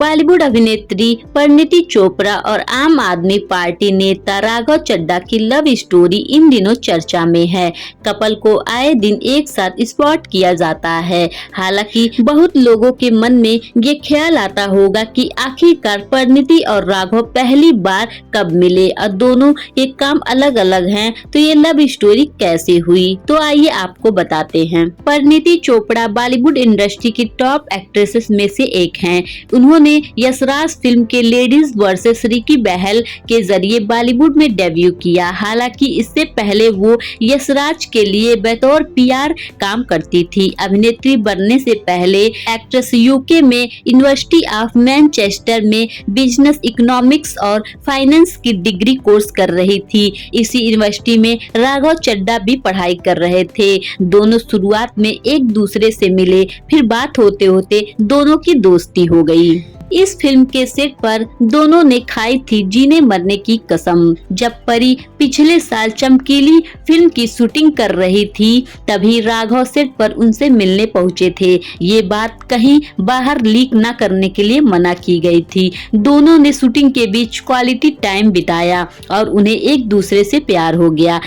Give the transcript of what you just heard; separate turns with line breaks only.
बॉलीवुड अभिनेत्री परिणीति चोपड़ा और आम आदमी पार्टी नेता राघव चड्ढा की लव स्टोरी इन दिनों चर्चा में है। कपल को आए दिन एक साथ स्पॉट किया जाता है। हालांकि बहुत लोगों के मन में ये ख्याल आता होगा कि आखिरकार परिणीति और राघव पहली बार कब मिले और दोनों के काम अलग अलग हैं, तो ये लव स्टोरी कैसे हुई, तो आइए आपको बताते हैं। परिणीति चोपड़ा बॉलीवुड इंडस्ट्री की टॉप एक्ट्रेसेस में से एक हैं। उन्होंने यशराज फिल्म के लेडीज वर्सेस रिकी बहल के जरिए बॉलीवुड में डेब्यू किया। हालांकि इससे पहले वो यशराज के लिए बतौर पीआर काम करती थी। अभिनेत्री बनने से पहले एक्ट्रेस यूके में यूनिवर्सिटी ऑफ मैनचेस्टर में बिजनेस इकोनॉमिक्स और फाइनेंस की डिग्री कोर्स कर रही थी। इसी यूनिवर्सिटी में राघव चड्ढा भी पढ़ाई कर रहे थे। दोनों शुरुआत में एक दूसरे से मिले, फिर बात होते होते दोनों की दोस्ती हो गई। इस फिल्म के सेट पर दोनों ने खाई थी जीने मरने की कसम। जब परी पिछले साल चमकीली फिल्म की शूटिंग कर रही थी, तभी राघव सेट पर उनसे मिलने पहुंचे थे। ये बात कहीं बाहर लीक न करने के लिए मना की गई थी। दोनों ने शूटिंग के बीच क्वालिटी टाइम बिताया और उन्हें एक दूसरे से प्यार हो गया।